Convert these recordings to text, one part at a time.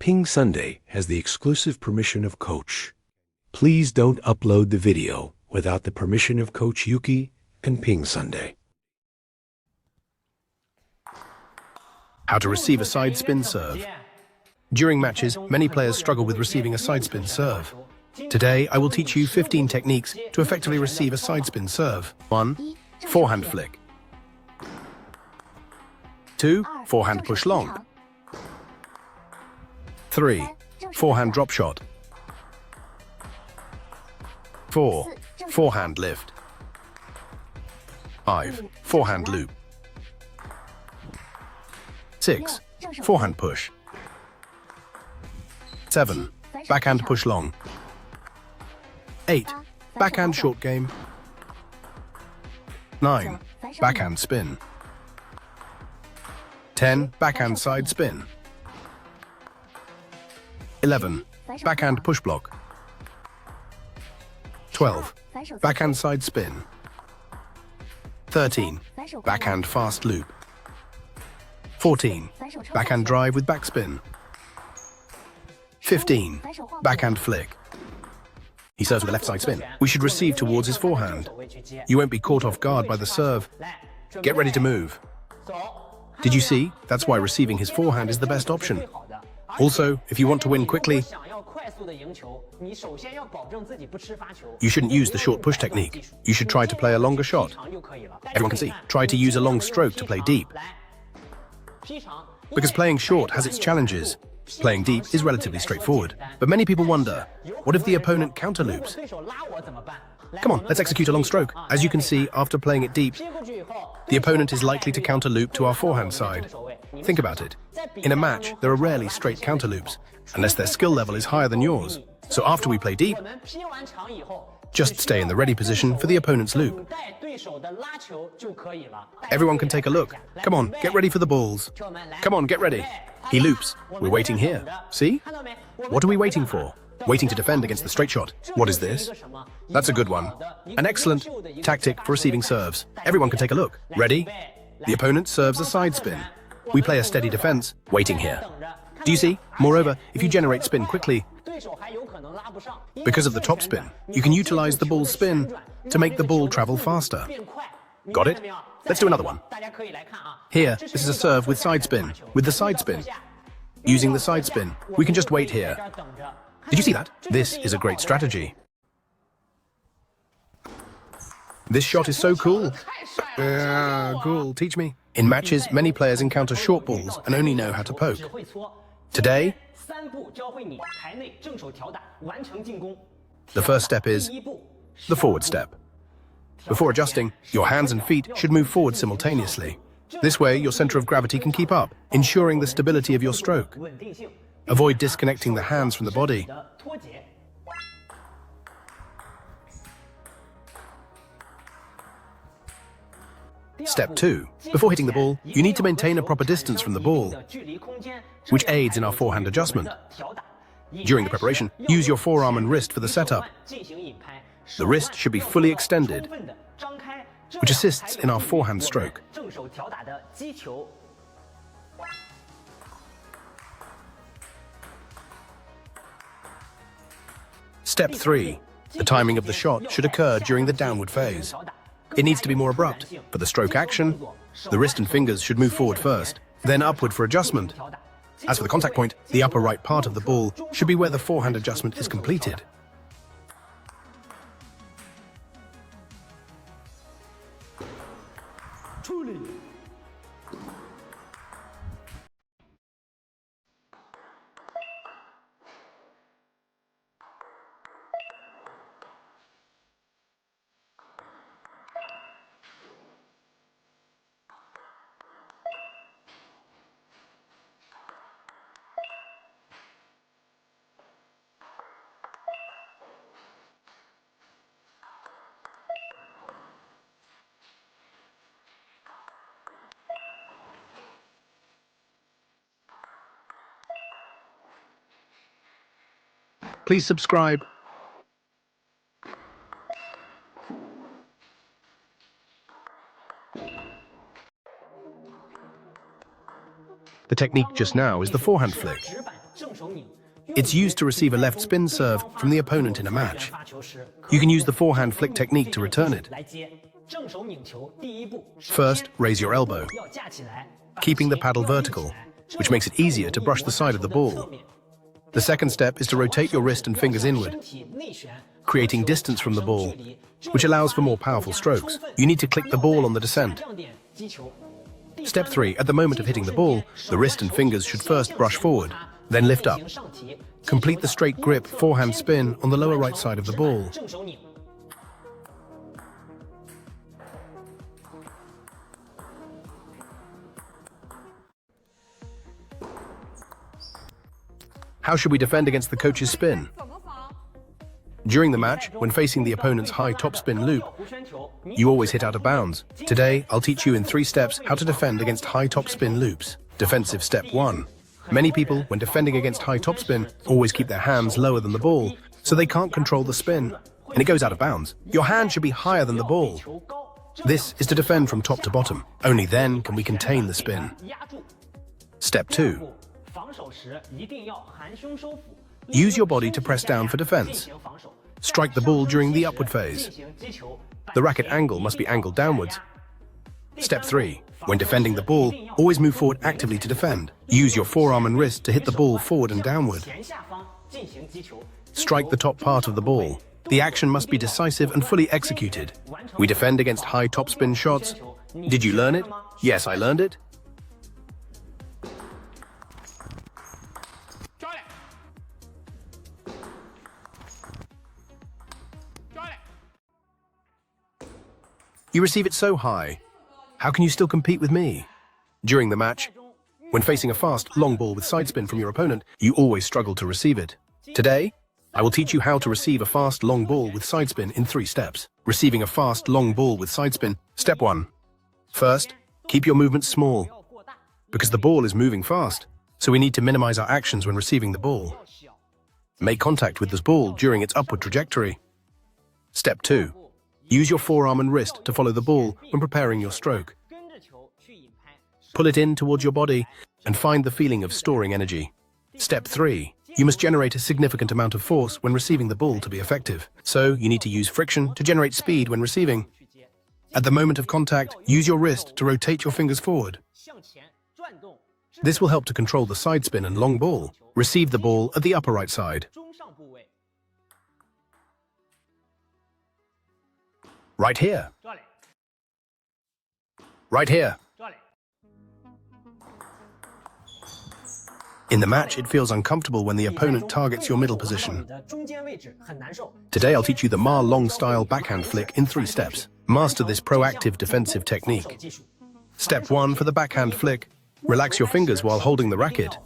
PingSunday has the exclusive permission of Coach. Please don't upload the video without the permission of Coach YouQi and PingSunday. How to receive a side spin serve. During matches, many players struggle with receiving a side spin serve. Today, I will teach you 15 techniques to effectively receive a side spin serve. 1. Forehand flick. 2. Forehand push long. 3. Forehand drop shot. 4. Forehand lift. 5. Forehand loop. 6. Forehand push. 7. Backhand push long. 8. Backhand short game. 9. Backhand spin. 10. Backhand side spin. 11. Backhand push block. 12. Backhand side spin. 13. Backhand fast loop. 14. Backhand drive with backspin. 15. Backhand flick. He serves with a left side spin. We should receive towards his forehand. You won't be caught off guard by the serve. Get ready to move. Did you see? That's why receiving his forehand is the best option. Also, if you want to win quickly, you shouldn't use the short push technique. You should try to play a longer shot. Everyone can see. Try to use a long stroke to play deep. Because playing short has its challenges. Playing deep is relatively straightforward. But many people wonder, what if the opponent counterloops? Come on, let's execute a long stroke. As you can see, after playing it deep, the opponent is likely to counterloop to our forehand side. Think about it. In a match, there are rarely straight counterloops, unless their skill level is higher than yours. So after we play deep, just stay in the ready position for the opponent's loop. Everyone can take a look. Come on, get ready for the balls. Come on, get ready. He loops. We're waiting here. See? What are we waiting for? Waiting to defend against the straight shot. What is this? That's a good one. An excellent tactic for receiving serves. Everyone can take a look. Ready? The opponent serves a side spin. We play a steady defense, waiting here. Do you see? Moreover, if you generate spin quickly, because of the top spin, you can utilize the ball's spin to make the ball travel faster. Got it? Let's do another one. Here, this is a serve with side spin. With the side spin. Using the side spin, we can just wait here. Did you see that? This is a great strategy. This shot is so cool. Cool, teach me. In matches, many players encounter short balls and only know how to poke. Today, the first step is the forward step. Before adjusting, your hands and feet should move forward simultaneously. This way, your center of gravity can keep up, ensuring the stability of your stroke. Avoid disconnecting the hands from the body. Step 2. Before hitting the ball, you need to maintain a proper distance from the ball, which aids in our forehand adjustment. During the preparation, use your forearm and wrist for the setup. The wrist should be fully extended, which assists in our forehand stroke. Step 3. The timing of the shot should occur during the downward phase. It needs to be more abrupt. For the stroke action, the wrist and fingers should move forward first, then upward for adjustment. As for the contact point, the upper right part of the ball should be where the forehand adjustment is completed. Please subscribe. The technique just now is the forehand flick. It's used to receive a left spin serve from the opponent in a match. You can use the forehand flick technique to return it. First, raise your elbow, keeping the paddle vertical, which makes it easier to brush the side of the ball. The second step is to rotate your wrist and fingers inward, creating distance from the ball, which allows for more powerful strokes. You need to click the ball on the descent. Step 3. At the moment of hitting the ball, the wrist and fingers should first brush forward, then lift up. Complete the straight grip forehand spin on the lower right side of the ball. How should we defend against the coach's spin? During the match, when facing the opponent's high topspin loop, you always hit out of bounds. Today, I'll teach you in 3 steps how to defend against high topspin loops. Defensive step 1. Many people, when defending against high topspin, always keep their hands lower than the ball, so they can't control the spin, and it goes out of bounds. Your hand should be higher than the ball. This is to defend from top to bottom. Only then can we contain the spin. Step 2. Use your body to press down for defense. Strike the ball during the upward phase. The racket angle must be angled downwards. Step 3. When defending the ball, always move forward actively to defend. Use your forearm and wrist to hit the ball forward and downward. Strike the top part of the ball. The action must be decisive and fully executed. We defend against high topspin shots. Did you learn it? Yes, I learned it. You receive it so high. How can you still compete with me? During the match, when facing a fast, long ball with sidespin from your opponent, you always struggle to receive it. Today, I will teach you how to receive a fast, long ball with sidespin in 3 steps. Receiving a fast, long ball with sidespin. Step 1. First, keep your movements small, because the ball is moving fast, so we need to minimize our actions when receiving the ball. Make contact with this ball during its upward trajectory. Step 2. Use your forearm and wrist to follow the ball when preparing your stroke. Pull it in towards your body and find the feeling of storing energy. Step 3. You must generate a significant amount of force when receiving the ball to be effective. So you need to use friction to generate speed when receiving. At the moment of contact, use your wrist to rotate your fingers forward. This will help to control the side spin and long ball. Receive the ball at the upper right side. Right here. Right here. In the match, it feels uncomfortable when the opponent targets your middle position. Today, I'll teach you the Ma long style backhand flick in 3 steps. Master this proactive defensive technique. Step 1 for the backhand flick. Relax your fingers while holding the racket.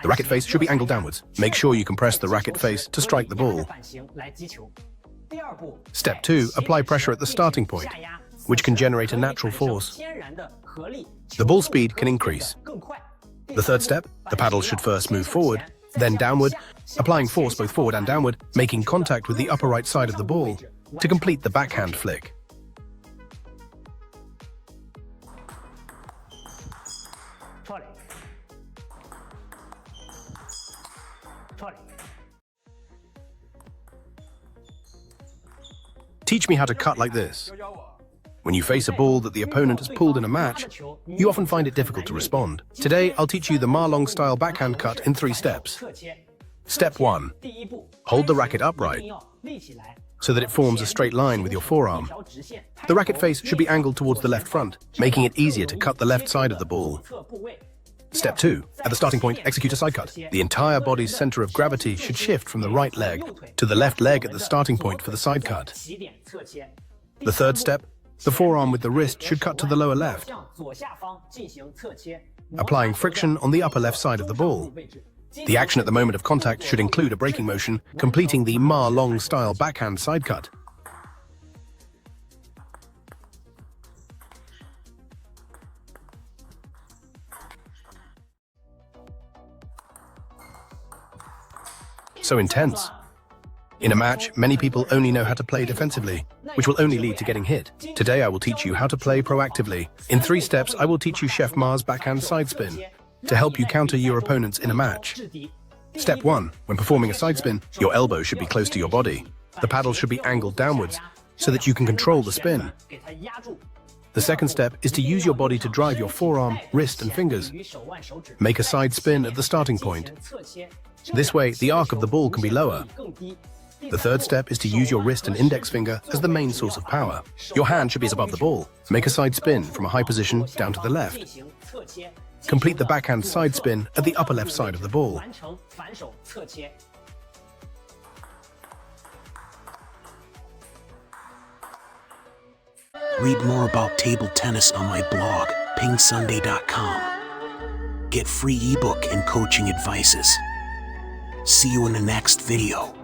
The racket face should be angled downwards. Make sure you compress the racket face to strike the ball. Step 2. Apply pressure at the starting point, which can generate a natural force. The ball speed can increase. The third step, the paddle should first move forward, then downward, applying force both forward and downward, making contact with the upper right side of the ball to complete the backhand flick. Teach me how to cut like this. When you face a ball that the opponent has pulled in a match, you often find it difficult to respond. Today, I'll teach you the Ma long style backhand cut in 3 steps. Step 1. Hold the racket upright so that it forms a straight line with your forearm. The racket face should be angled towards the left front, making it easier to cut the left side of the ball. Step 2. At the starting point, execute a side cut. The entire body's center of gravity should shift from the right leg to the left leg at the starting point for the side cut. The third step, the forearm with the wrist should cut to the lower left, applying friction on the upper left side of the ball. The action at the moment of contact should include a braking motion, completing the Ma long style backhand side cut. So intense. In a match, many people only know how to play defensively, which will only lead to getting hit. Today I will teach you how to play proactively. In 3 steps, I will teach you Chef Ma's backhand side spin to help you counter your opponents in a match. Step 1. When performing a side spin, your elbow should be close to your body. The paddle should be angled downwards so that you can control the spin. The second step is to use your body to drive your forearm, wrist and fingers. Make a side spin at the starting point. This way, the arc of the ball can be lower. The third step is to use your wrist and index finger as the main source of power. Your hand should be above the ball. Make a side spin from a high position down to the left. Complete the backhand side spin at the upper left side of the ball. Read more about table tennis on my blog, PingSunday.com. Get free ebook and coaching advices. See you in the next video.